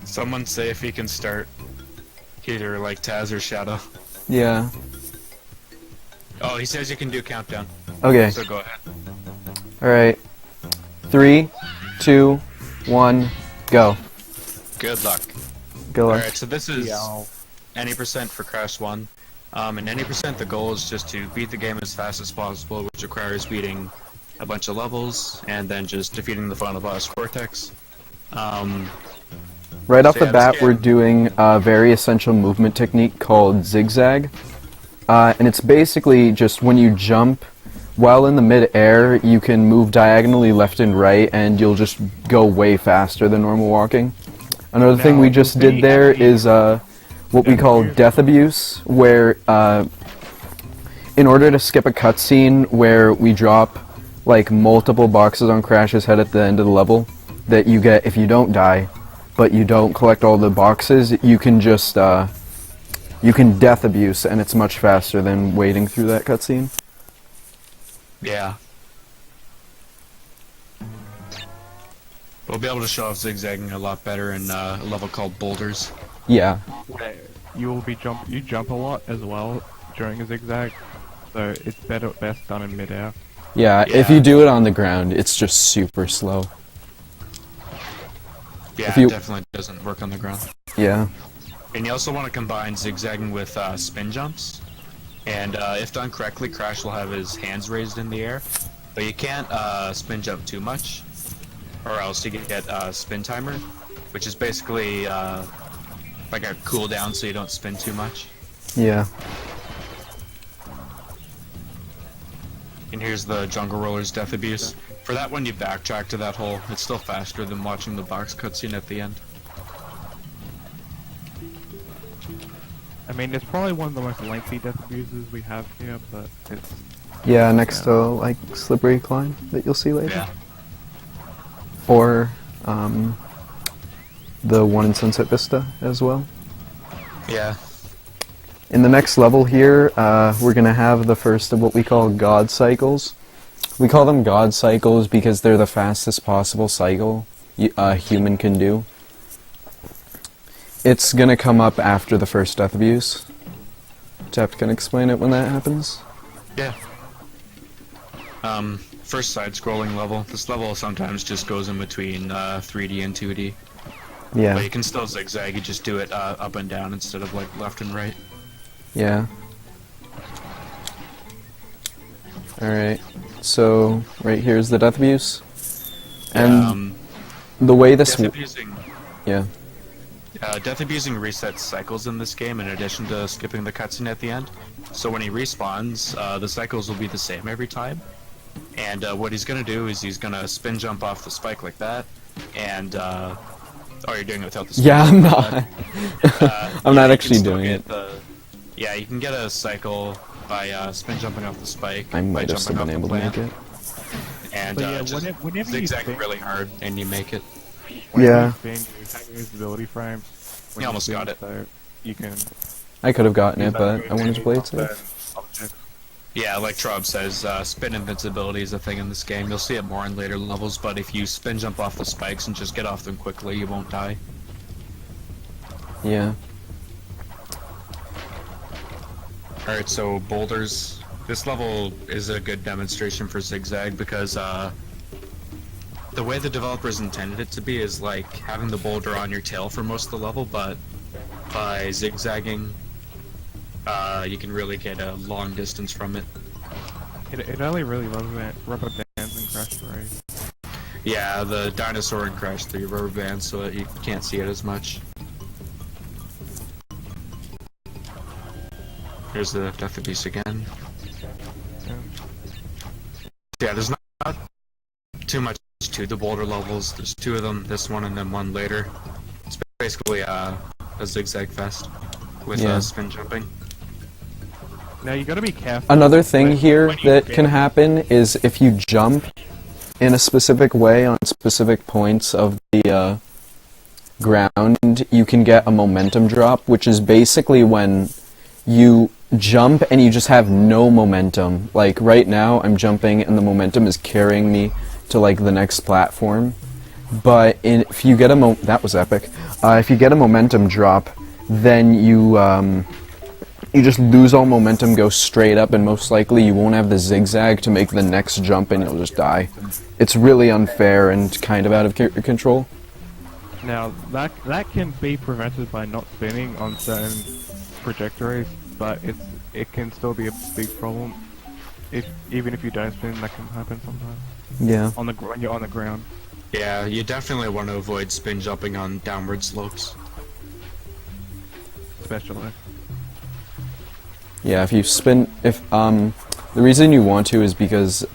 Someone say if he can start. Either like Taz or Shadow. Yeah. Oh, he says you can do countdown. Okay. So go ahead. Alright. 3, 2, 1, go. Good luck. Go. Alright, so this is any percent for Crash 1. And any percent, the goal is just to beat the game as fast as possible, which requires beating a bunch of levels, and then just defeating the final boss, Cortex. Right off the bat, we're doing a very essential movement technique called zigzag. And it's basically just when you jump, while in the mid-air, you can move diagonally left and right, and you'll just go way faster than normal walking. Another thing we just did there is what we call death abuse, where in order to skip a cutscene where we drop like multiple boxes on Crash's head at the end of the level that you get if you don't die, but you don't collect all the boxes, you can just you can death abuse, and it's much faster than waiting through that cutscene. Yeah. We'll be able to show off zigzagging a lot better in a level called Boulders. Yeah. You will be you jump a lot as well during a zigzag, so it's best done in midair. Yeah, if you do it on the ground, it's just super slow. Yeah, it definitely doesn't work on the ground. Yeah. And you also want to combine zigzagging with spin jumps. And if done correctly, Crash will have his hands raised in the air. But you can't spin jump too much, or else you get spin timer, which is basically like a cooldown so you don't spin too much. Yeah. And here's the Jungle Rollers Death Abuse. For that one, you backtrack to that hole. It's still faster than watching the box cutscene at the end. I mean, it's probably one of the most lengthy death abuses we have here, but it's... Yeah, next to, like, Slippery Climb that you'll see later. Yeah. Or, the one in Sunset Vista as well. Yeah. In the next level here, we're gonna have the first of what we call God Cycles. We call them God Cycles because they're the fastest possible cycle a human can do. It's gonna come up after the first death abuse. Tap can explain it when that happens. Yeah. First side-scrolling level. This level sometimes just goes in between 3D and 2D. Yeah. But you can still zigzag, you just do it up and down instead of like left and right. Yeah. Alright, so right here is the death abuse. And the way this... Death abusing... Yeah. Death abusing resets cycles in this game in addition to skipping the cutscene at the end. So when he respawns, the cycles will be the same every time. And what he's gonna do is he's gonna spin jump off the spike like that, and oh, you're doing it without the spin Yeah, I'm jump, not. I'm not actually doing it. Yeah, you can get a cycle by spin jumping off the spike. I might have still been able to make it. And yeah, just whenever zigzag really hard, and you make it. Yeah. You spin, you have invisibility frames. You almost got it. So you can... I could have gotten it, but I wanted to play it safe. Yeah, like Trob says, spin invincibility is a thing in this game. You'll see it more in later levels, but if you spin jump off the spikes and just get off them quickly, you won't die. Yeah. Alright, so boulders. This level is a good demonstration for zigzag because the way the developers intended it to be is like having the boulder on your tail for most of the level, but by zigzagging, you can really get a long distance from it. It only really rubber bands in Crash 3. Yeah, the dinosaur in Crash 3 rubber bands so that you can't see it as much. Here's the death abuse again. Yeah, there's not too much to the boulder levels. There's two of them, this one and then one later. It's basically a zigzag fest with spin jumping. Now you gotta be careful. Another thing here that can happen is if you jump in a specific way on specific points of the ground, you can get a momentum drop, which is basically when you jump and you just have no momentum. Like right now I'm jumping and the momentum is carrying me to like the next platform, but if you get a that was epic. If you get a momentum drop, then you just lose all momentum, go straight up, and most likely you won't have the zigzag to make the next jump, and you'll just die. It's really unfair and kind of out of control. Now that can be prevented by not spinning on certain trajectories, but it can still be a big problem. Even if you don't spin, that can happen sometimes. Yeah. When you're on the ground. Yeah, you definitely want to avoid spin jumping on downward slopes. Especially. Yeah, if you spin, the reason you want to is because,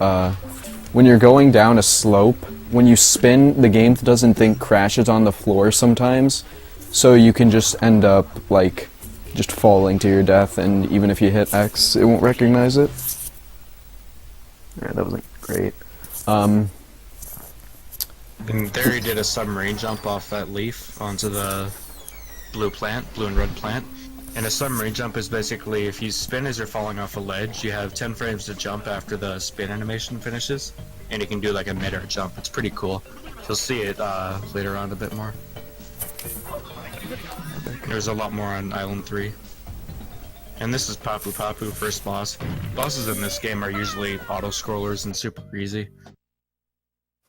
when you're going down a slope, when you spin, the game doesn't think crashes on the floor sometimes, so you can just end up, like, just falling to your death, and even if you hit X, it won't recognize it. Alright, that wasn't great. And there he did a submarine jump off that leaf onto the blue and red plant. And a submarine jump is basically, if you spin as you're falling off a ledge, you have 10 frames to jump after the spin animation finishes, and you can do like a mid-air jump. It's pretty cool. You'll see it later on a bit more. There's a lot more on Island 3. And this is Papu Papu, first boss. Bosses in this game are usually auto-scrollers and super easy.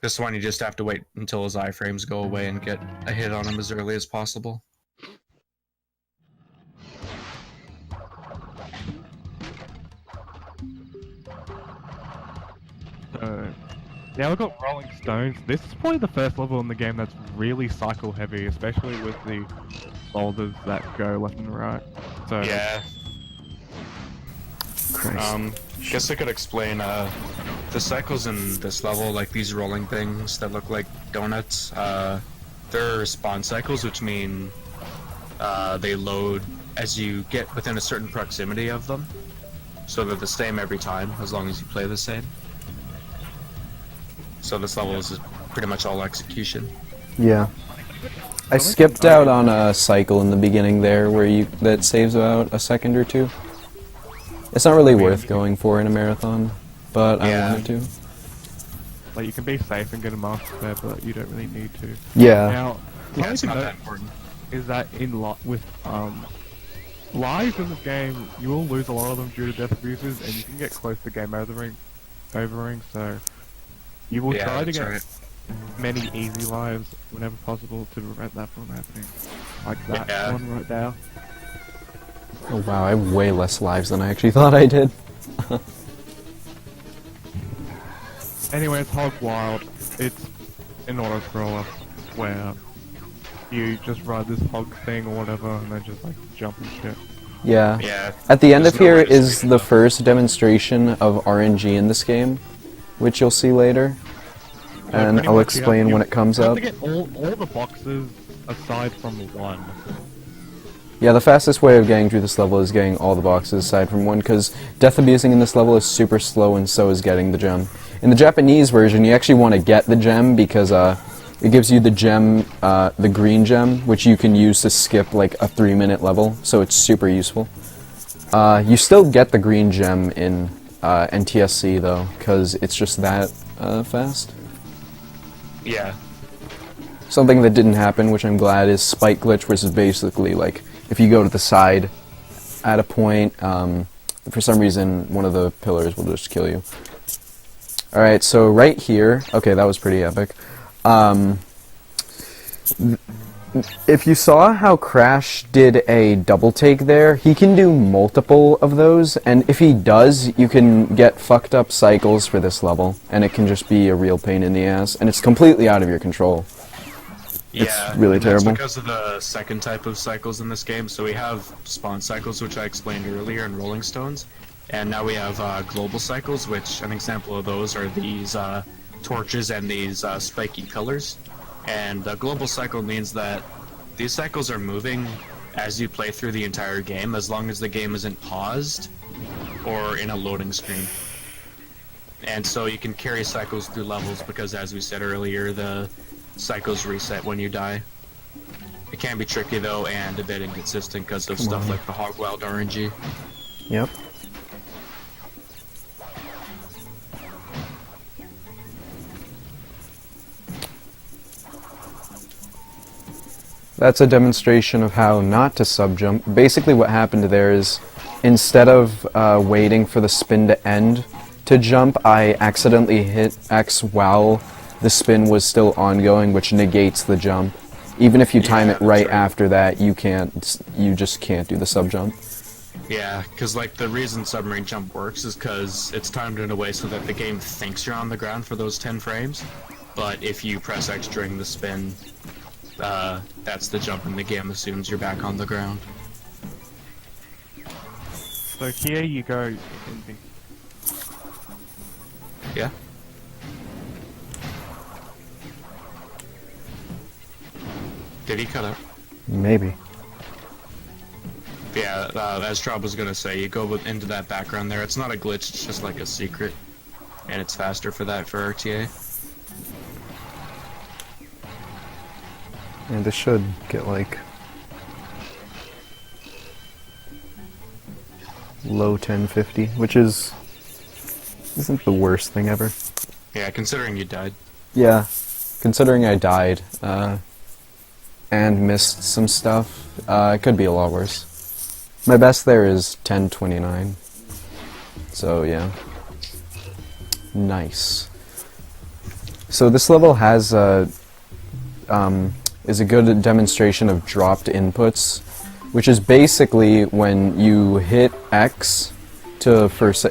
This one you just have to wait until his iframes go away and get a hit on him as early as possible. Yeah, we've got Rolling Stones. This is probably the first level in the game that's really cycle heavy, especially with the boulders that go left and right. So Yeah. Christ. Guess I could explain, the cycles in this level, like these rolling things that look like donuts, they're spawn cycles, which mean, they load as you get within a certain proximity of them. So they're the same every time, as long as you play the same. So this level is pretty much all execution. Yeah. I skipped out on a cycle in the beginning there, that saves about a second or two. It's not really worth going for in a marathon, but I wanted to. like you can be safe and get a master there, but you don't really need to. Yeah. Now, Yeah, it's something not to that note important. is that with lives in this game, you will lose a lot of them due to death abuses, and you can get close to game overing. So you will try to get many easy lives whenever possible to prevent that from happening. Like that one right there. Oh wow, I have way less lives than I actually thought I did. Anyway, it's Hog Wild. It's an auto-scroller where you just ride this hog thing or whatever and then just like jump and shit. Yeah. Yeah. At the end There's of no here way to is speed it the up. first demonstration of RNG in this game, which you'll see later. And Pretty I'll much, explain when it comes you have up. to get all the boxes aside from one. Yeah, the fastest way of getting through this level is getting all the boxes aside from one, because death abusing in this level is super slow, and so is getting the gem. In the Japanese version, you actually want to get the gem because it gives you the gem, the green gem, which you can use to skip like a 3-minute level, so it's super useful. You still get the green gem in NTSC though, because it's just that fast. Yeah. Something that didn't happen, which I'm glad, is spike glitch, which is basically like if you go to the side at a point, for some reason one of the pillars will just kill you. Alright, so right here, okay, that was pretty epic. If you saw how Crash did a double take there, he can do multiple of those, and if he does, you can get fucked up cycles for this level, and it can just be a real pain in the ass, and it's completely out of your control. Yeah, really and that's terrible. because of the second type of cycles in this game. So we have spawn cycles, which I explained earlier, in Rolling Stones, and now we have global cycles, which an example of those are these torches and these spiky pillars. And a global cycle means that these cycles are moving as you play through the entire game, as long as the game isn't paused or in a loading screen. And so you can carry cycles through levels because, as we said earlier, the cycles reset when you die. It can be tricky though, and a bit inconsistent because of stuff like the Hog Wild RNG. Yep. That's a demonstration of how not to sub-jump. Basically what happened there is, instead of waiting for the spin to end to jump, I accidentally hit X while the spin was still ongoing, which negates the jump. Even if you time it right after that, you just can't do the sub-jump. Yeah, because like the reason submarine jump works is because it's timed in a way so that the game thinks you're on the ground for those 10 frames, but if you press X during the spin, that's the jump and the game assumes you're back on the ground. So here you go. Yeah. Did he cut out? Maybe. Yeah, as Trob was gonna say, you go into that background there. It's not a glitch, it's just like a secret. And it's faster for that for RTA. And this should get like low 1050, which isn't the worst thing ever. Yeah, considering you died. Yeah, considering I died and missed some stuff, it could be a lot worse. My best there is 1029. So yeah, nice. So this level has is a good demonstration of dropped inputs, which is basically when you hit X to first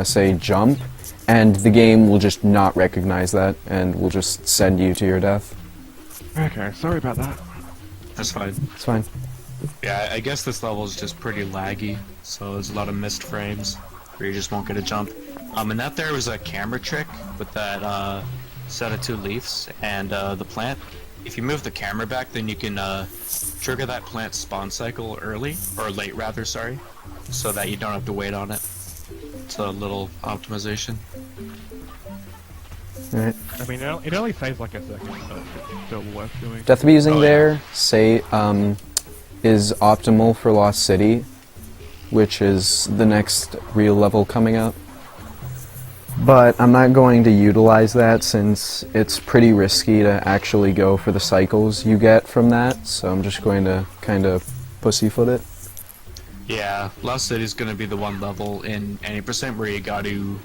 say jump, and the game will just not recognize that and will just send you to your death. Okay, sorry about that. That's fine. It's fine. Yeah, I guess this level is just pretty laggy, so there's a lot of missed frames where you just won't get a jump. And that there was a camera trick with that set of 2 leaves and the plant. If you move the camera back, then you can trigger that plant spawn cycle early, or late rather, sorry, so that you don't have to wait on it. It's a little optimization. Alright. I mean, it only saves like a second, but it's still worth doing. Death abusing Oh, yeah. there, say, is optimal for Lost City, which is the next real level coming up. But I'm not going to utilize that since it's pretty risky to actually go for the cycles you get from that, so I'm just going to kind of pussyfoot it. Yeah, Lost City's gonna be the one level in any percent where you got to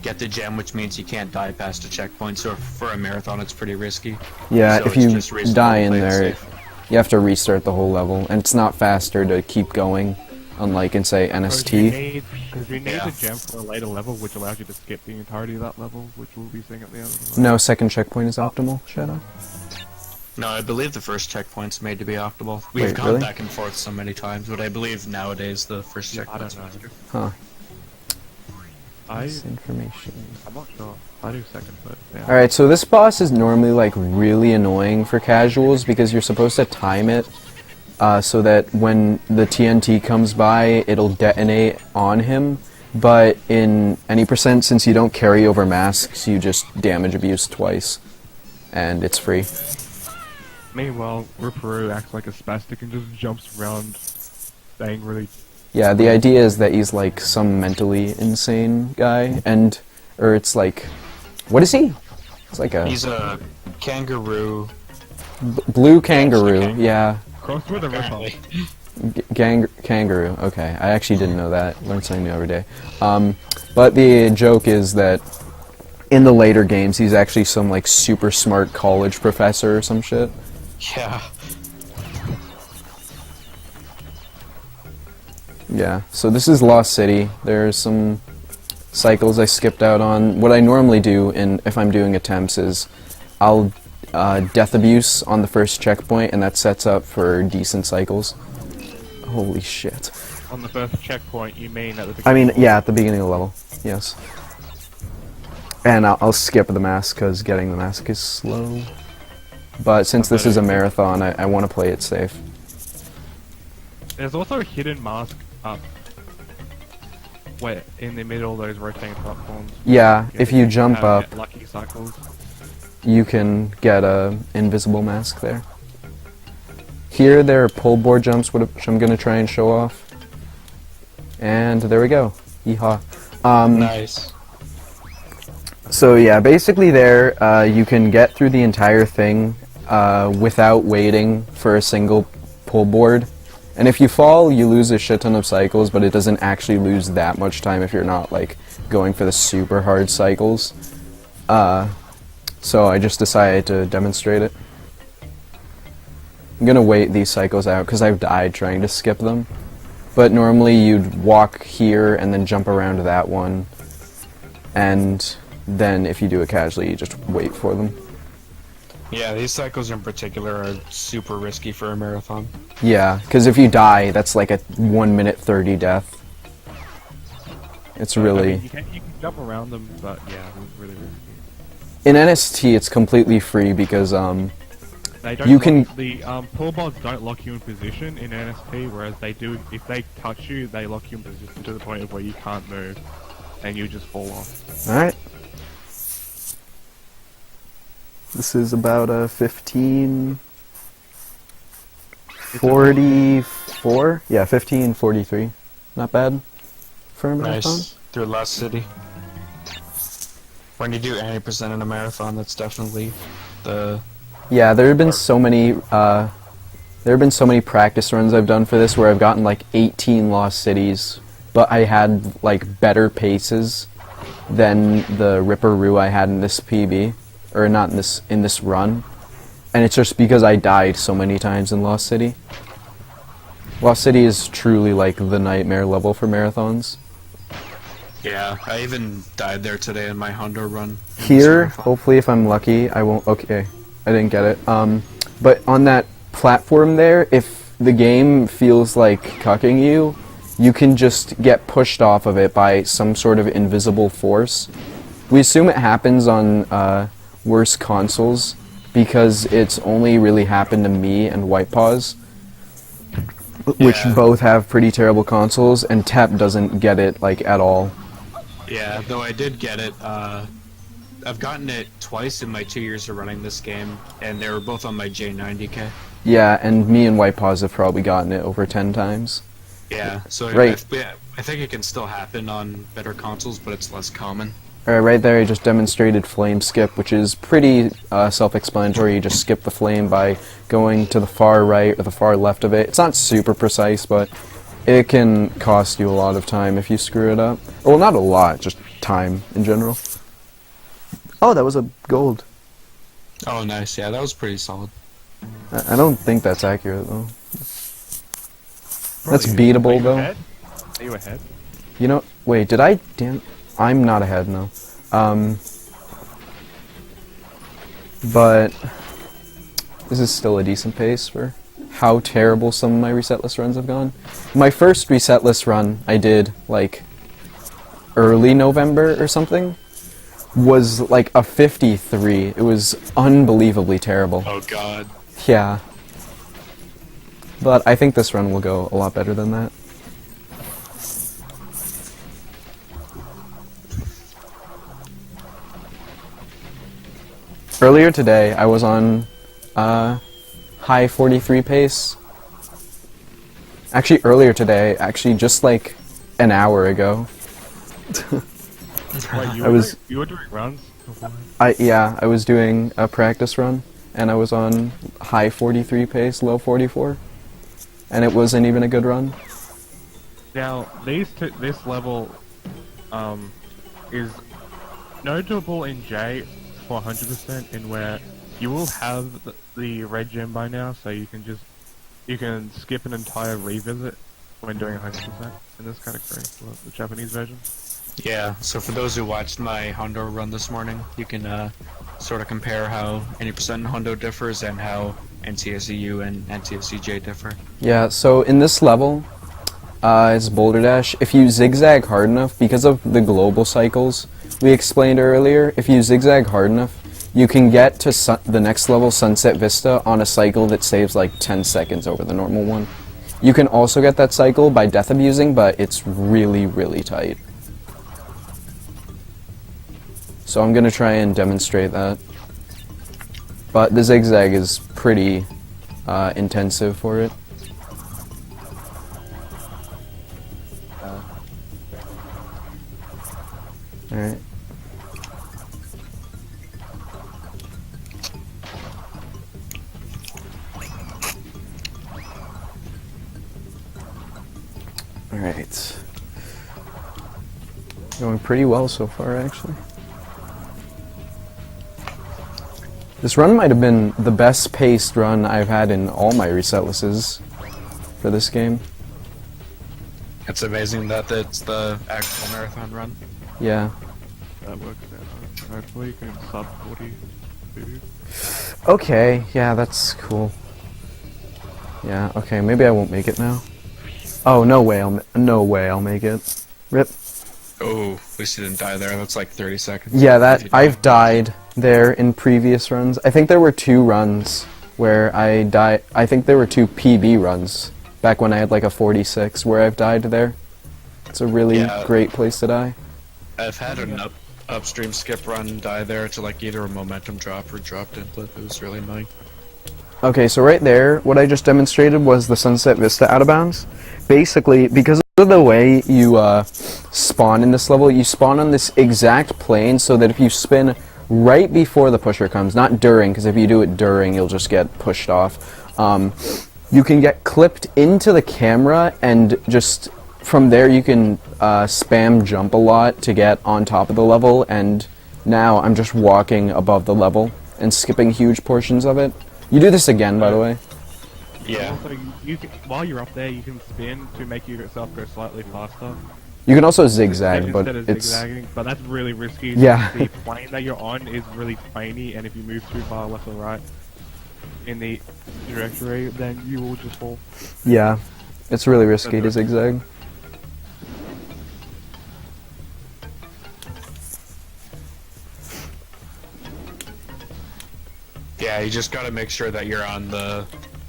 get the gem, which means you can't die past a checkpoint, so for a marathon it's pretty risky. Yeah, So if it's you just reasonable die to in play it there, safe. you have to restart the whole level, and it's not faster to keep going, unlike in, say, NST. Because you need Yeah. the gem for a later level, which allows you to skip the entirety of that level, which we'll be seeing at the end of the level. No, second checkpoint is optimal, Shadow. No, I believe the first checkpoint's made to be optimal. We've Wait, gone really? back and forth so many times, but I believe nowadays the first I checkpoint's don't know. faster. Huh. I, This information. I'm not sure. I do second, but yeah. Alright, so this boss is normally like really annoying for casuals because you're supposed to time it so that when the TNT comes by, it'll detonate on him. But in any percent, since you don't carry over masks, you just damage abuse twice. And it's free. Meanwhile, Ripperoo acts like a spastic and just jumps around angrily. Yeah, the idea is that he's like some mentally insane guy, or it's like, what is he? It's like a He's a kangaroo. blue kangaroo, kangaroo. yeah. Crossed with a Ripper. Apparently. Kangaroo, okay. I actually didn't know that. Learn something new every day. But the joke is that in the later games, he's actually some like super smart college professor or some shit. Yeah. Yeah, so this is Lost City. There's some cycles I skipped out on. What I normally do if I'm doing attempts is I'll death abuse on the first checkpoint, and that sets up for decent cycles. Holy shit. On the first checkpoint, you mean at the I beginning? mean, yeah, at the beginning of the level, yes. And I'll skip the mask because getting the mask is slow. But since this is a marathon, I want to play it safe. There's also a hidden mask up where in the middle of those rotating platforms. Yeah, if you jump up, Get lucky cycles. you can get a invisible mask there. Here, there are pole board jumps, which I'm going to try and show off. And there we go. Yeehaw. Nice. So yeah, basically there, you can get through the entire thing without waiting for a single pull board. And if you fall, you lose a shit ton of cycles, but it doesn't actually lose that much time if you're not like going for the super hard cycles. So I just decided to demonstrate it. I'm gonna wait these cycles out because I've died trying to skip them. But normally you'd walk here and then jump around to that one. And then if you do it casually, you just wait for them. Yeah, these cycles in particular are super risky for a marathon. Yeah, because if you die, that's like a 1 minute 30 death. It's really... I mean, you can jump around them, but yeah, it's really risky. In NST, it's completely free because They don't you can... The pull boards don't lock you in position in NST, whereas they do, if they touch you, they lock you in position to the point of where you can't move, and you just fall off. Alright. This is about a 15:44? Yeah, 15:43. Not bad for a marathon. Nice. Through Lost City. When you do 80% in a marathon, that's definitely the... Yeah, there have been so many practice runs I've done for this where I've gotten like 18 lost cities, but I had like better paces than the Ripperoo I had in this PB, or not in this run, and it's just because I died so many times in Lost City. Lost City is truly like the nightmare level for marathons. Yeah, I even died there today in my Honda run. Here, hopefully if I'm lucky, I won't... Okay, I didn't get it. But on that platform there, if the game feels like cucking you, you can just get pushed off of it by some sort of invisible force. We assume it happens on worse consoles, because it's only really happened to me and White Paws, which both have pretty terrible consoles, and Tep doesn't get it like at all. Yeah, though I did get it. I've gotten it twice in my 2 years of running this game, and they were both on my J90K. Yeah, and me and White Paws have probably gotten it over 10 times. Yeah, so Right. I think it can still happen on better consoles, but it's less common. Alright, right there I just demonstrated flame skip, which is pretty self-explanatory. You just skip the flame by going to the far right or the far left of it. It's not super precise, but it can cost you a lot of time if you screw it up. Well, not a lot, just time in general. Oh, that was a gold. Oh, nice. Yeah, that was pretty solid. I don't think that's accurate, though. That's Probably. beatable, Are you though. ahead? Are you ahead? You know, wait, did I... Damn... I'm not ahead, no. But this is still a decent pace for how terrible some of my resetless runs have gone. My first resetless run I did, like, early November or something, was like a 53. It was unbelievably terrible. Oh, God. Yeah. But I think this run will go a lot better than that. Earlier today, I was on high 43 pace. Actually, earlier today, just like an hour ago. Wait, you were doing runs before? I was doing a practice run, and I was on high 43 pace, low 44, and it wasn't even a good run. Now, this level is notable in J for 100%, in where you will have the red gem by now, so you can skip an entire revisit when doing 100% in this category, the Japanese version. Yeah, so for those who watched my Hondo run this morning, you can sort of compare how 80% Hondo differs and how NTSEU and NTSEJ differ. Yeah, so in this level, it's Boulder Dash. If you zigzag hard enough, because of the global cycles we explained earlier, if you zigzag hard enough, you can get to the next level, Sunset Vista, on a cycle that saves like 10 seconds over the normal one. You can also get that cycle by death abusing, but it's really, really tight. So I'm gonna try and demonstrate that. But the zigzag is pretty intensive for it. Alright. Alright. Going pretty well so far, actually. This run might have been the best paced run I've had in all my resetlesses for this game. It's amazing that it's the actual marathon run. Yeah. That works out. Hopefully you can sub 42. Okay, yeah, that's cool. Yeah, okay, maybe I won't make it now. Oh, no way I'll make it. Rip. Oh, at least you didn't die there. That's like 30 seconds. Yeah, If you that die. I've died there in previous runs. I think there were 2 runs where I died. I think there were 2 PB runs back when I had like a 46 where I've died there. It's a really Yeah. great place to die. I've had an upstream skip run die there to like either a momentum drop or dropped input. It was really annoying. Okay, so right there, what I just demonstrated was the Sunset Vista out of bounds. Basically, because of the way you spawn in this level, you spawn on this exact plane so that if you spin right before the pusher comes, not during, because if you do it during, you'll just get pushed off. You can get clipped into the camera, and just from there you can spam jump a lot to get on top of the level, and now I'm just walking above the level and skipping huge portions of it. You do this again, by the way. Yeah. Also, you can, while you're up there, you can spin to make yourself go slightly faster. You can also zigzag, but Instead of it's... zigzagging, but that's really risky. Yeah. The plane that you're on is really planey, and if you move too far left or right in the trajectory, then you will just fall. Yeah, it's really risky to zigzag. Yeah, you just gotta make sure that you're on the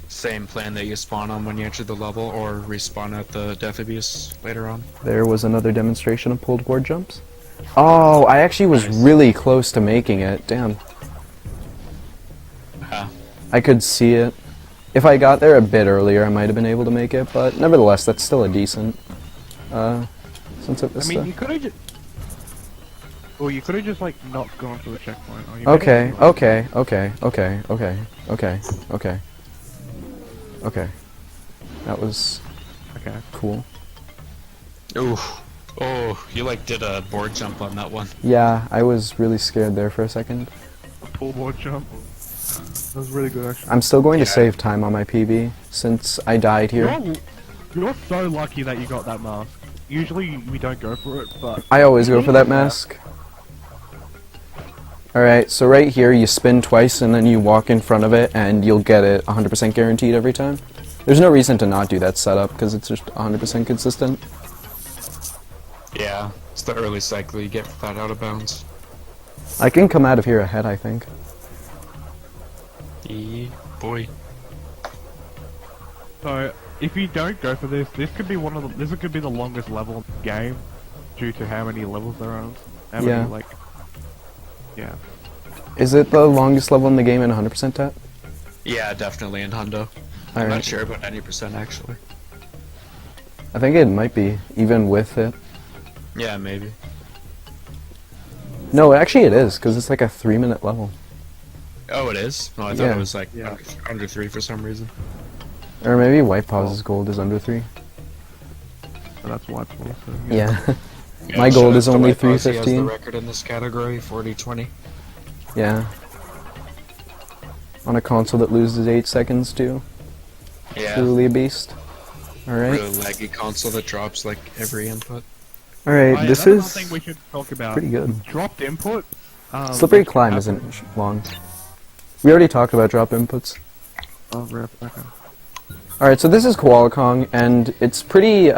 same plane that you spawn on when you enter the level, or respawn at the Death Abyss later on. There was another demonstration of pulled board jumps. Oh, I actually was really close to making it. Damn. I could see it. If I got there a bit earlier, I might have been able to make it, but nevertheless, that's still a decent Sunset Vista. I mean, you could have just... Well, you could have just, like, not gone to the checkpoint. Or you made Okay, it- okay, okay, okay, okay, okay, okay. Okay. That was Okay. cool. Ooh. Oh, you like did a board jump on that one. Yeah, I was really scared there for a second. Pull board jump. That was really good, actually. I'm still going to Yeah. save time on my PB, since I died here. You're so lucky that you got that mask. Usually we don't go for it, but... I always go for that mask. Alright, so right here you spin twice and then you walk in front of it and you'll get it 100% guaranteed every time. There's no reason to not do that setup because it's just 100% consistent. Yeah, it's the early cycle you get that out of bounds. I can come out of here ahead, I think. Boy. So, if you don't go for this, this could be this could be the longest level in the game, due to how many levels there are. How Yeah. many, like... Yeah. Is it the longest level in the game in 100% tap? Yeah, definitely in Hundo. I'm Alright. not sure about 90% actually. I think it might be, even with it. Yeah, maybe. No, actually it is, because it's like a 3-minute level. Oh, it is? No, I thought Yeah. it was like Yeah. under 3 for some reason. Or maybe White Paw's gold is under 3. So that's why it's also... Yeah. Yeah, My shout gold out is to only White Paws, he has the 315. record in this category, 40-20. Yeah. On a console that loses 8 seconds too. Yeah, Truly a beast. Alright. really laggy console that drops like every input. Alright, this that's another is thing we should talk about. pretty good. Dropped input. Slippery which Climb happens- isn't long. We already talked about drop inputs. Oh, rip. Okay. Alright, so this is Koala Kong, and it's pretty,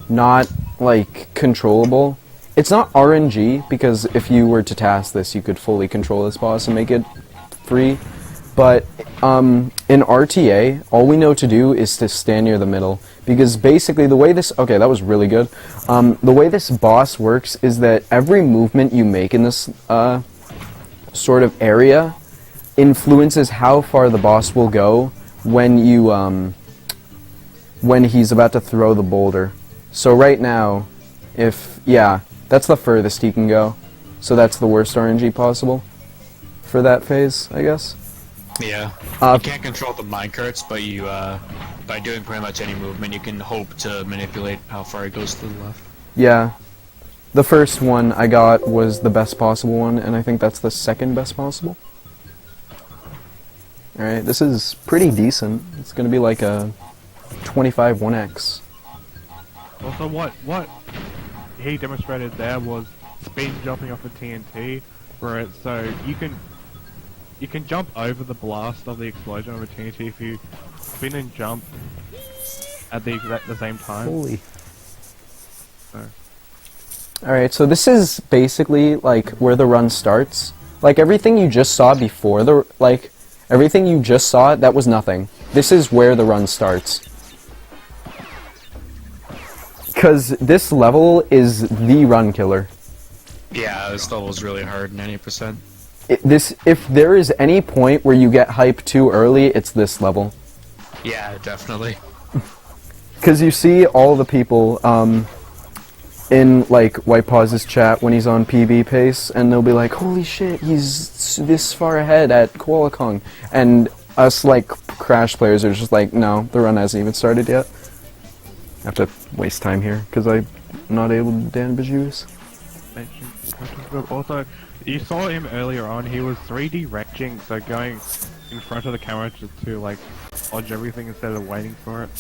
not, like, controllable. It's not RNG, because if you were to task this, you could fully control this boss and make it free. But, in RTA, all we know to do is to stand near the middle. Because basically the way this... Okay, that was really good. The way this boss works is that every movement you make in this, sort of area influences how far the boss will go when you, when he's about to throw the boulder. So right now, if... Yeah, that's the furthest he can go. So that's the worst RNG possible for that phase, I guess. Yeah. Uh, You can't control the minecarts, but you by doing pretty much any movement, you can hope to manipulate how far it goes to the left. Yeah. The first one I got was the best possible one, and I think that's the second best possible. Alright, this is pretty decent. It's gonna be like a 25 1x. Also, what he demonstrated there was spin jumping off a TNT, where it's so you can jump over the blast of the explosion of a TNT if you spin and jump at the same time. Holy. So. Alright, so this is basically like where the run starts. Like everything you just saw before everything you just saw, that was nothing. This is where the run starts. Because this level is the run killer. Yeah, this level's really hard, 90%. If there is any point where you get hype too early, it's this level. Yeah, definitely. Because you see all the people in like White Paw's chat when he's on PB pace, and they'll be like, "Holy shit, he's this far ahead at Qualcomm," and us like Crash players are just like, "No, the run hasn't even started yet." I have to waste time here because I'm not able to damage use. Also, you saw him earlier on. He was 3D wrenching, so going in front of the camera to like dodge everything instead of waiting for it.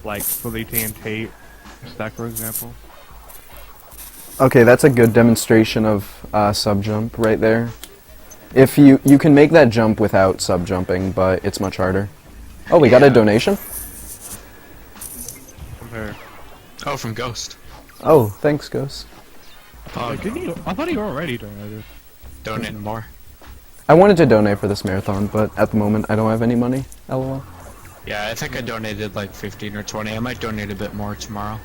Like for the TNT stack, for example. Okay, that's a good demonstration of sub jump right there. If you can make that jump without sub jumping, but it's much harder. Oh, we got a donation? From her. Oh, from Ghost. Oh, thanks, Ghost. Wait, didn't you? I thought he already donated. Donating more. I wanted to donate for this marathon, but at the moment I don't have any money. LOL. Yeah, I think I donated like 15 or 20. I might donate a bit more tomorrow.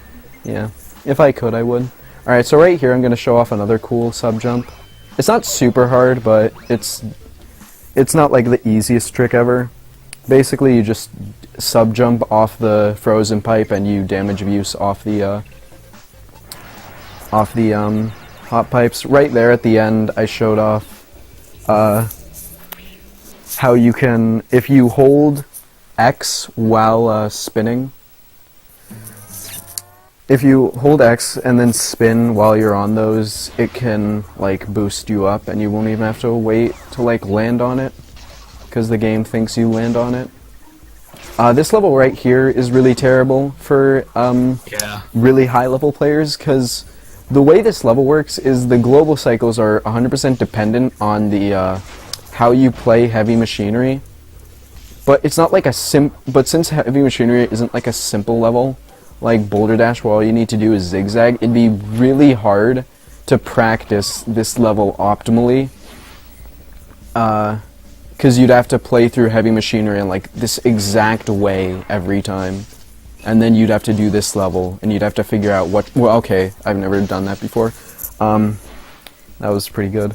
Yeah, if I could, I would. Alright, so right here I'm going to show off another cool sub jump. It's not super hard, but it's not like the easiest trick ever. Basically, you just sub jump off the frozen pipe and you damage abuse off the hot pipes. Right there at the end, I showed off how you can, if you hold X while spinning. If you hold X and then spin while you're on those, it can like boost you up, and you won't even have to wait to like land on it, because the game thinks you land on it. This level right here is really terrible for really high level players, because the way this level works is the global cycles are 100% dependent on the how you play heavy machinery. But it's not like a but since heavy machinery isn't like a simple level, like Boulder Dash, where all you need to do is zigzag, it'd be really hard to practice this level optimally. Because you'd have to play through heavy machinery in like this exact way every time. And then you'd have to do this level, and you'd have to figure out what... Well, okay, I've never done that before. That was pretty good.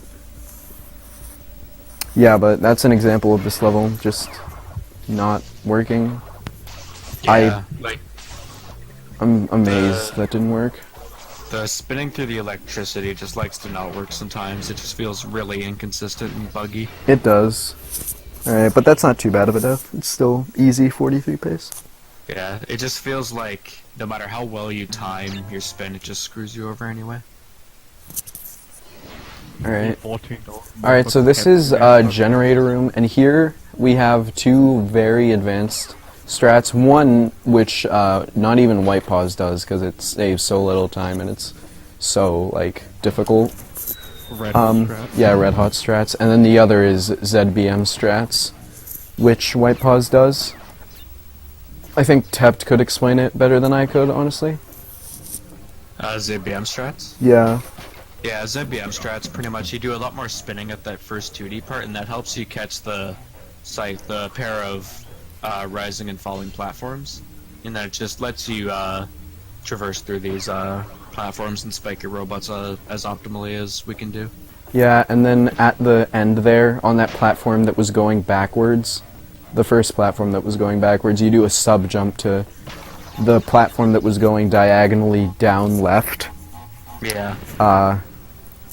Yeah, but that's an example of this level just not working. Yeah, I'm amazed that didn't work. The spinning through the electricity just likes to not work sometimes. It just feels really inconsistent and buggy. It does. Alright, but that's not too bad of a death. It's still easy 43 pace. Yeah, it just feels like no matter how well you time your spin, it just screws you over anyway. Alright. $14. Alright, so this is a generator room, and here we have two very advanced strats. One which not even White Paws does, because it saves so little time and it's so like difficult. Red hot strats. Yeah, red hot strats. And then the other is ZBM strats, which White Paws does. I think Tept could explain it better than I could, honestly. ZBM strats? Yeah. Yeah, ZBM strats, pretty much you do a lot more spinning at that first 2D part, and that helps you catch the pair of rising and falling platforms, and that just lets you traverse through these platforms and spike your robots as optimally as we can do. Yeah, and then at the end there, on that platform that was going backwards, the first platform that was going backwards, you do a sub jump to the platform that was going diagonally down left. Yeah.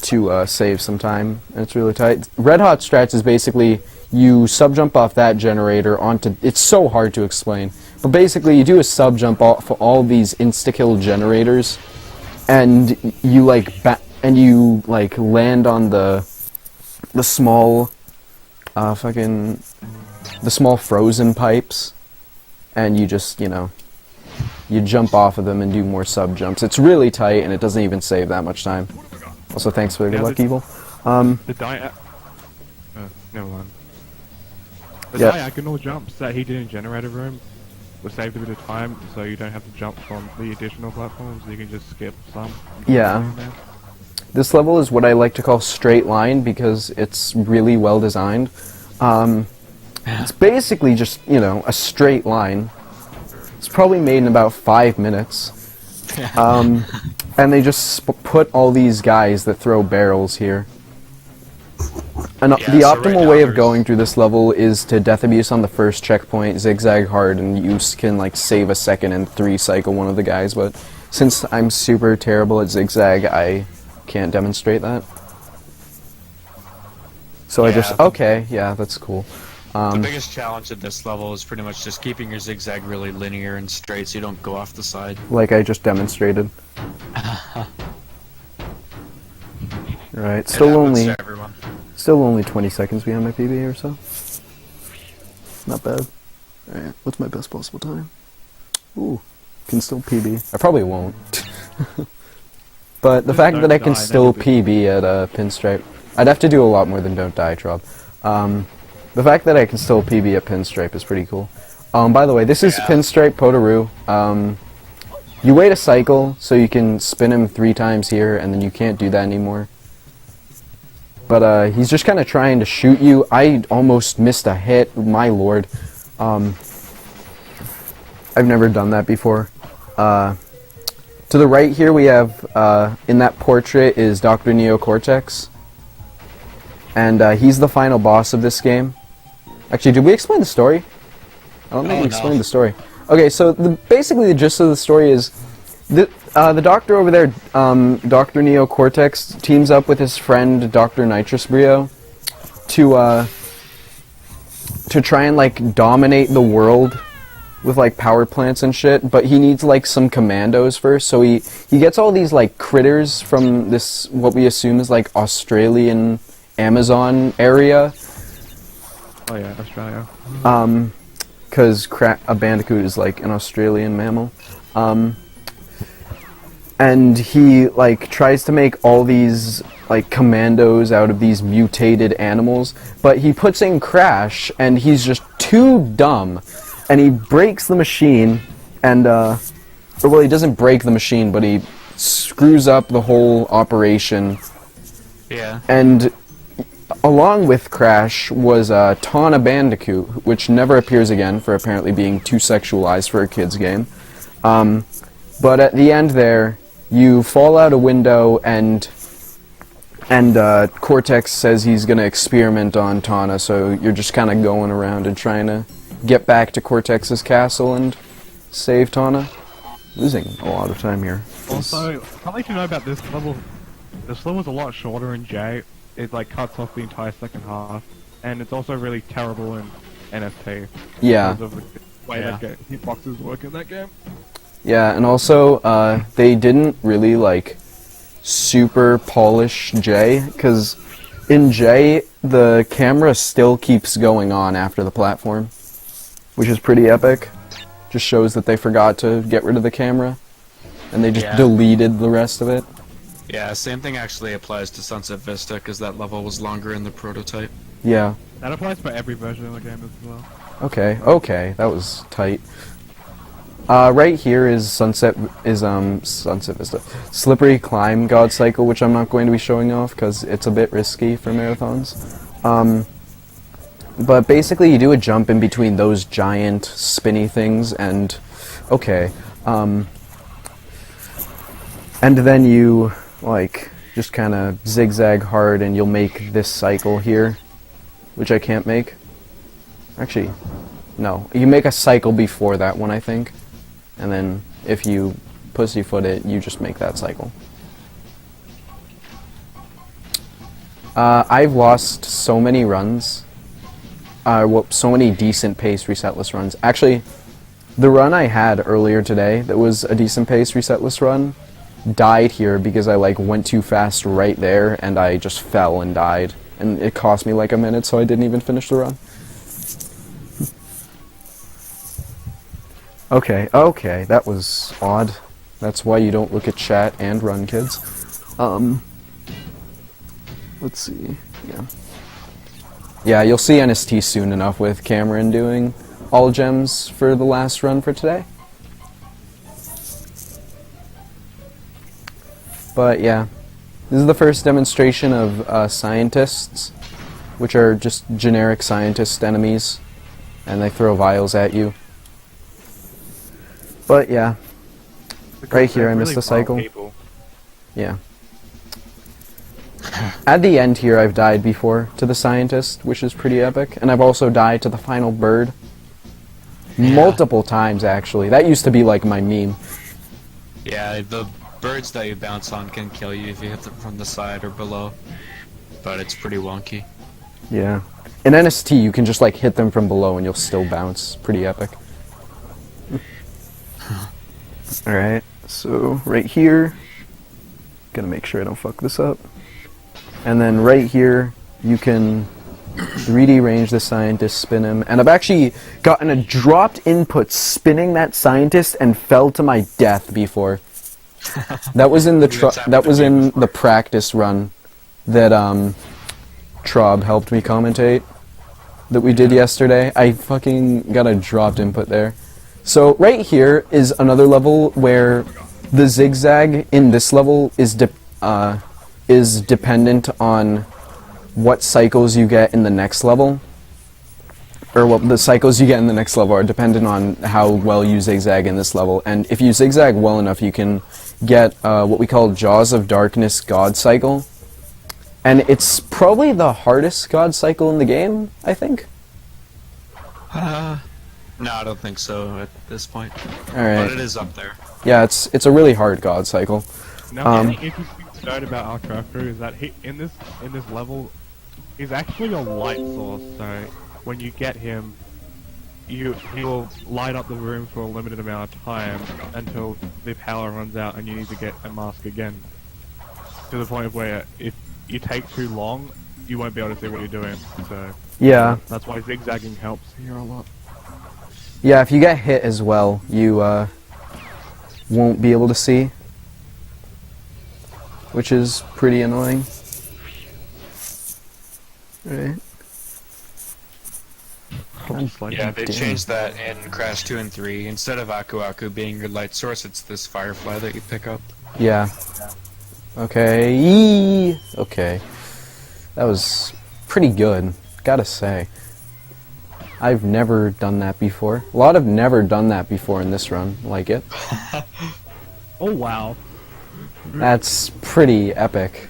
To save some time, and it's really tight. Red hot strats is basically you sub-jump off that generator onto... It's so hard to explain. But basically, you do a sub-jump off all these insta-kill generators, and you, like, land on the small, the small frozen pipes, and you just, you jump off of them and do more sub-jumps. It's really tight, and it doesn't even save that much time. Also, thanks for the good luck, Evil. Never mind. The Yeah. diagonal jumps that he did in Generator Room were saved a bit of time, so you don't have to jump from the additional platforms, you can just skip some. Yeah. This level is what I like to call straight line because it's really well designed. It's basically just, a straight line. It's probably made in about 5 minutes. And they just put all these guys that throw barrels here. And the optimal way of going through this level is to death abuse on the first checkpoint, zigzag hard, and you can like save a second and 3-cycle one of the guys, but since I'm super terrible at zigzag, I can't demonstrate that. So I just, okay, yeah, that's cool. The biggest challenge at this level is pretty much just keeping your zigzag really linear and straight so you don't go off the side. Like I just demonstrated. Right, still only 20 seconds behind my PB or so. Not bad. Alright, what's my best possible time? Ooh, can still PB. I probably won't. But the fact that I can still PB at Pinstripe, I'd have to do a lot more than Don't Die, Trob. The fact that I can still PB at Pinstripe is pretty cool. By the way, this is Pinstripe Potoroo. You wait a cycle, so you can spin him 3 times here, and then you can't do that anymore. But he's just kind of trying to shoot you. I almost missed a hit, my lord. I've never done that before. To the right here we have, in that portrait is Dr. Neocortex. And he's the final boss of this game. Actually, did we explain the story? I don't think we explained the story. Okay, so basically the gist of the story is the doctor over there, Dr. Neocortex, teams up with his friend Dr. Nitrous Brio to try and like dominate the world with like power plants and shit, but he needs like some commandos first, so he gets all these like critters from this, what we assume is like Australian Amazon area. Oh yeah, Australia. Because a bandicoot is like an Australian mammal. And he like tries to make all these like commandos out of these mutated animals, but he puts in Crash, and he's just too dumb, and he breaks the machine, and or well, he doesn't break the machine, but he screws up the whole operation. Yeah. And along with Crash was Tawna Bandicoot, which never appears again for apparently being too sexualized for a kid's game. But at the end there, you fall out a window, and Cortex says he's going to experiment on Tawna, so you're just kind of going around and trying to get back to Cortex's castle and save Tawna. Losing a lot of time here. Also, something to know about this level is a lot shorter in J. It like cuts off the entire second half, and it's also really terrible in NFT. Yeah. Because of the way that hitboxes work in that game. Yeah, and also, they didn't really, like, super polish J, because in J, the camera still keeps going on after the platform, which is pretty epic. Just shows that they forgot to get rid of the camera, and they just deleted the rest of it. Yeah, same thing actually applies to Sunset Vista, because that level was longer in the prototype. Yeah. That applies for every version of the game as well. Okay, that was tight. Right here is Sunset Vista. Slippery Climb God Cycle, which I'm not going to be showing off because it's a bit risky for marathons. But basically you do a jump in between those giant spinny things, and and then you like just kind of zigzag hard and you'll make this cycle here, which I can't make. Actually, no, you make a cycle before that one, I think. And then, if you pussyfoot it, you just make that cycle. I've lost so many runs so many decent pace resetless runs. Actually, the run I had earlier today that was a decent pace resetless run died here because I like went too fast right there and I just fell and died. And it cost me like a minute, so I didn't even finish the run. Okay, that was odd. That's why you don't look at chat and run, kids. Let's see, Yeah, you'll see NST soon enough with Cameron doing all gems for the last run for today. But yeah, this is the first demonstration of scientists, which are just generic scientist enemies, and they throw vials at you. But yeah, right here I missed the cycle. Yeah. At the end here I've died before to the scientist, which is pretty epic, and I've also died to the final bird. Multiple times actually. That used to be like my meme. Yeah, the birds that you bounce on can kill you if you hit them from the side or below, but it's pretty wonky. Yeah. In NST you can just like hit them from below and you'll still bounce. Pretty epic. Alright, so right here, gonna make sure I don't fuck this up. And then right here, you can 3D range the scientist, spin him, and I've actually gotten a dropped input spinning that scientist and fell to my death before. That was in the practice run that Trob helped me commentate that we did yesterday. I fucking got a dropped input there. So right here is another level where the zigzag in this level is dependent on what cycles you get in the next level. Or what the cycles you get in the next level are dependent on how well you zigzag in this level. And if you zigzag well enough, you can get what we call Jaws of Darkness God Cycle. And it's probably the hardest God Cycle in the game, I think. No, I don't think so at this point. Alright. But it is up there. Yeah, it's a really hard God Cycle. Now, the interesting side about our character is that in this level, he's actually a light source. So when you get him, he will light up the room for a limited amount of time until the power runs out and you need to get a mask again. To the point where if you take too long, you won't be able to see what you're doing. So yeah, that's why zigzagging helps here a lot. Yeah, if you get hit as well, you won't be able to see, which is pretty annoying. Right. Yeah, they changed that in Crash 2 and 3. Instead of Aku Aku being your light source, it's this firefly that you pick up. Yeah. Okay. Okay. That was pretty good, gotta say. I've never done that before. A lot have never done that before in this run, like it. Oh wow. That's pretty epic.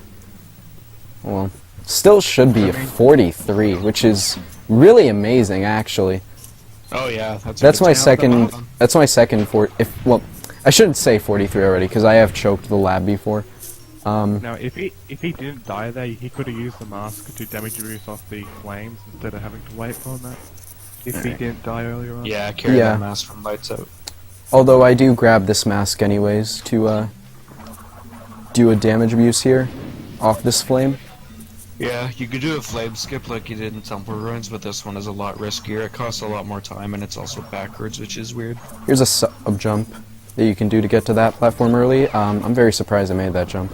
Well, still should be a 43, which is really amazing actually. Oh yeah, that's my second well, I shouldn't say 43 already because I have choked the lab before. Now if he didn't die there, he could have used the mask to damage reduce off the flames instead of having to wait on that. If he didn't die earlier on. Yeah, carry that mask from lights out. Although I do grab this mask anyways to do a damage abuse here off this flame. Yeah, you could do a flame skip like you did in Temple Ruins, but this one is a lot riskier. It costs a lot more time, and it's also backwards, which is weird. Here's a sub jump that you can do to get to that platform early. I'm very surprised I made that jump.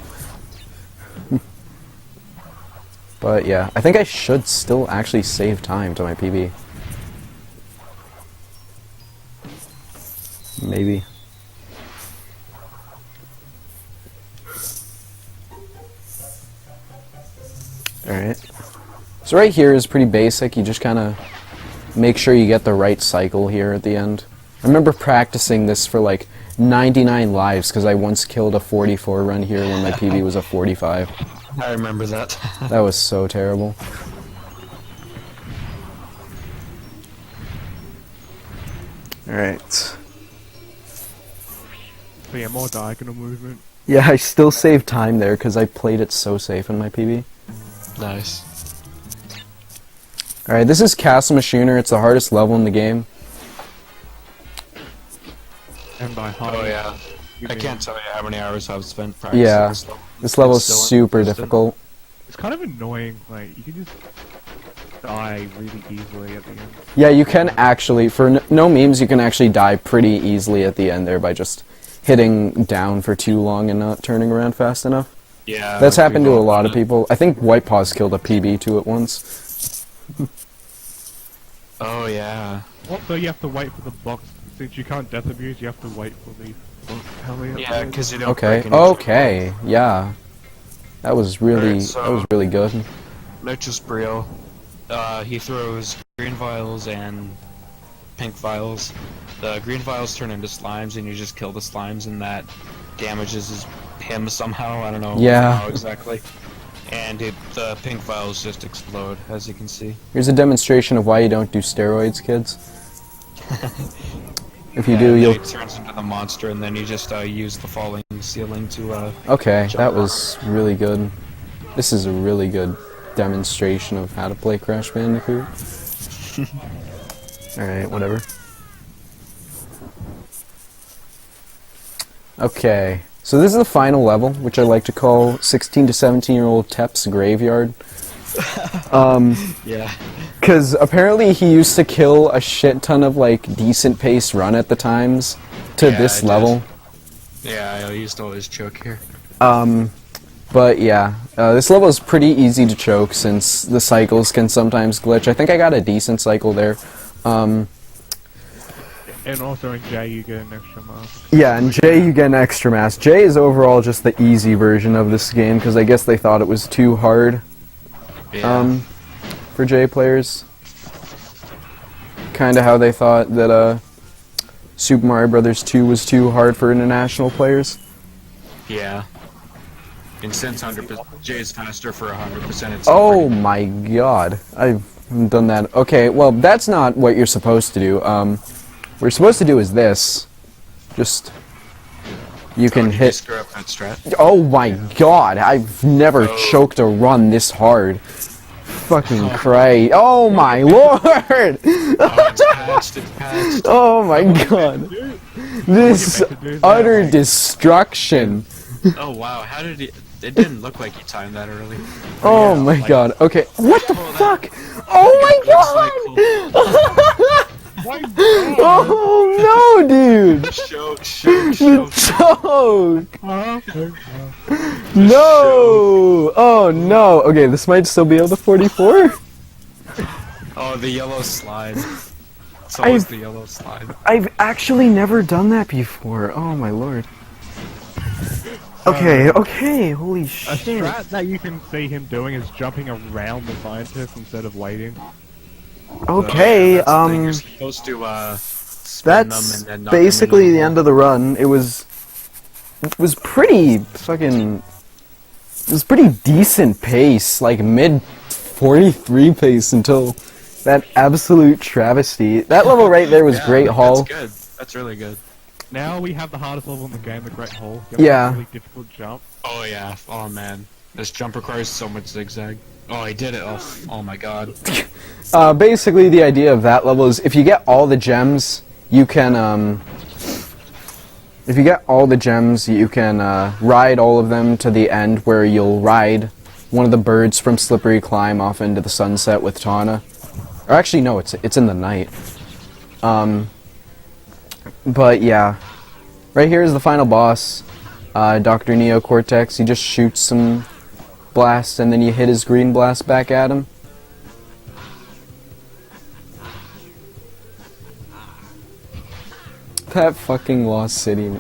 But yeah, I think I should still actually save time to my PB. Maybe. Alright. So right here is pretty basic. You just kind of make sure you get the right cycle here at the end. I remember practicing this for like 99 lives because I once killed a 44 run here when my PB was a 45. I remember that. That was so terrible. Alright. So yeah, more diagonal movement. Yeah, I still saved time there because I played it so safe in my PB. Nice. Alright, this is Castle Machineer. It's the hardest level in the game. And by hard, Oh yeah. you I mean- can't tell you how many hours I've spent practicing Yeah. this level. This level is It's still super interesting. difficult. It's kind of annoying. Like you can just die really easily at the end. Yeah, you can actually, for no memes, you can actually die pretty easily at the end there by just hitting down for too long and not turning around fast enough. Yeah. That's happened to a we've all lot done of it. people. I think White Paws killed a PB2 at once. Oh yeah. Also, you have to wait for the box. Since you can't death abuse, you have to wait for the box. Yeah, because you don't Okay, break any okay, yeah. That was really, Alright, so- that was really good. Nitrous Brio. He throws green vials and pink vials. The green vials turn into slimes, and you just kill the slimes, and that damages him somehow. I don't know Yeah. how exactly. And the pink vials just explode, as you can see. Here's a demonstration of why you don't do steroids, kids. If you do, And you'll... It turns into the monster, and then you just use the falling ceiling to. Okay, that jump was really good. This is a really good demonstration of how to play Crash Bandicoot. Alright, whatever. Okay, so this is the final level, which I like to call 16 to 17-year-old Tep's Graveyard. Yeah. Because apparently he used to kill a shit ton of, like, decent pace run at the times to Yeah, this I did. level. Yeah, I used to always choke here. But yeah, this level is pretty easy to choke since the cycles can sometimes glitch. I think I got a decent cycle there. And also in J, you get an extra mask. Yeah, and J you get an extra mass. J is overall just the easy version of this game because I guess they thought it was too hard Yeah. for J players. Kinda how they thought that Super Mario Bros. 2 was too hard for international players. Yeah. And since 100%, J is faster for 100%. It's Oh my god, I've done that. Okay, well that's not what you're supposed to do. What you're supposed to do is this. Just you can hit. Screw up that strat. Oh my god, I've never choked a run this hard. Fucking cray. Oh my lord! Oh, it's patched. It's patched. Oh my god. This utter destruction. Oh wow, how did he? It didn't look like he timed that early. Oh Yeah, my like- god. Okay. What the Oh, that- fuck? Oh my god! Why? Oh no, dude! Choke. Choke! No! Oh no! Okay, this might still be able to 44? Oh, the yellow slide. It's always the yellow slide. I've actually never done that before. Oh my lord. Okay, okay, holy A shit. strat that you can see him doing is jumping around the scientist instead of waiting. Okay, That's the thing, you're supposed to spin them that's and then knock them basically into the end of the run. It was pretty fucking, it was pretty decent pace, like mid 43 pace until that absolute travesty. That level right there was Yeah, Great Hall. That's good. That's really good. Now we have the hardest level in the game, the Great Hall. You have Yeah. a really difficult jump. Oh yeah. Oh man. This jump requires so much zigzag. Oh, he did it. Oh my god. Basically the idea of that level is if you get all the gems, you can ride all of them to the end where you'll ride one of the birds from Slippery Climb off into the sunset with Tawna. Or actually no, it's in the night. But yeah. Right here is the final boss, Dr. Neo Cortex. He just shoots some blasts and then you hit his green blast back at him. That fucking Lost City,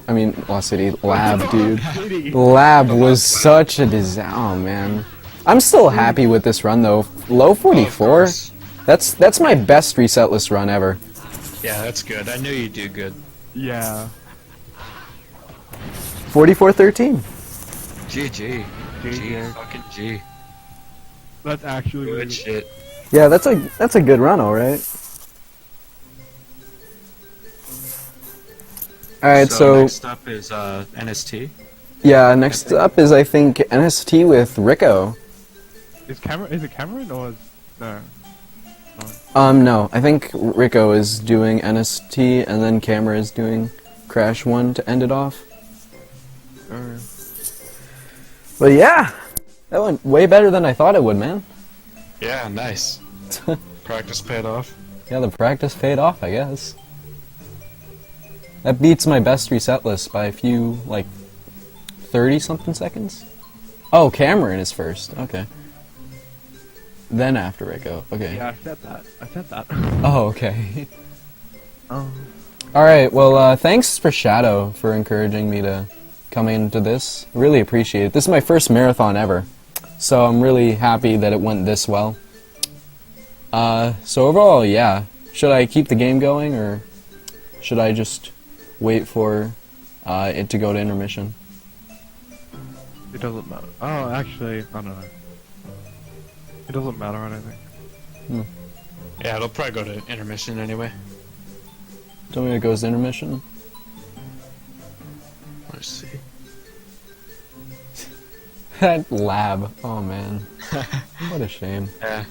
Lab, dude. Lab was such a disaster. Oh man. I'm still happy with this run though. Low Oh, of 44? course. That's my best resetless run ever. Yeah, that's good. I knew you'd do good. Yeah. 44-13. GG. G. GG. Fucking G. That's actually really Good shit. Yeah, that's a good run, alright. Alright, so next up is NST. yeah, next up is I think NST with Rico. Is it Cameron or is no? No. I think Rico is doing NST, and then Camera is doing Crash 1 to end it off. Alright. But yeah, that went way better than I thought it would, man. Yeah, nice. Practice paid off. Yeah, the practice paid off, I guess. That beats my best reset list by a few, like, 30-something seconds? Oh, Cameron is first. Okay. Then after Rico. Okay. Yeah, I said that. I said that. Oh, okay. Um, Alright, well, thanks for Shadow for encouraging me to come into this. Really appreciate it. This is my first marathon ever, so I'm really happy that it went this well. So overall, yeah. Should I keep the game going, or should I just wait for it to go to intermission? it doesn't matter. Oh, actually, I don't know. It doesn't matter, I don't think. Yeah, it'll probably go to intermission anyway. Tell me it goes to intermission? Let's see. That lab. Oh man. What a shame. Yeah.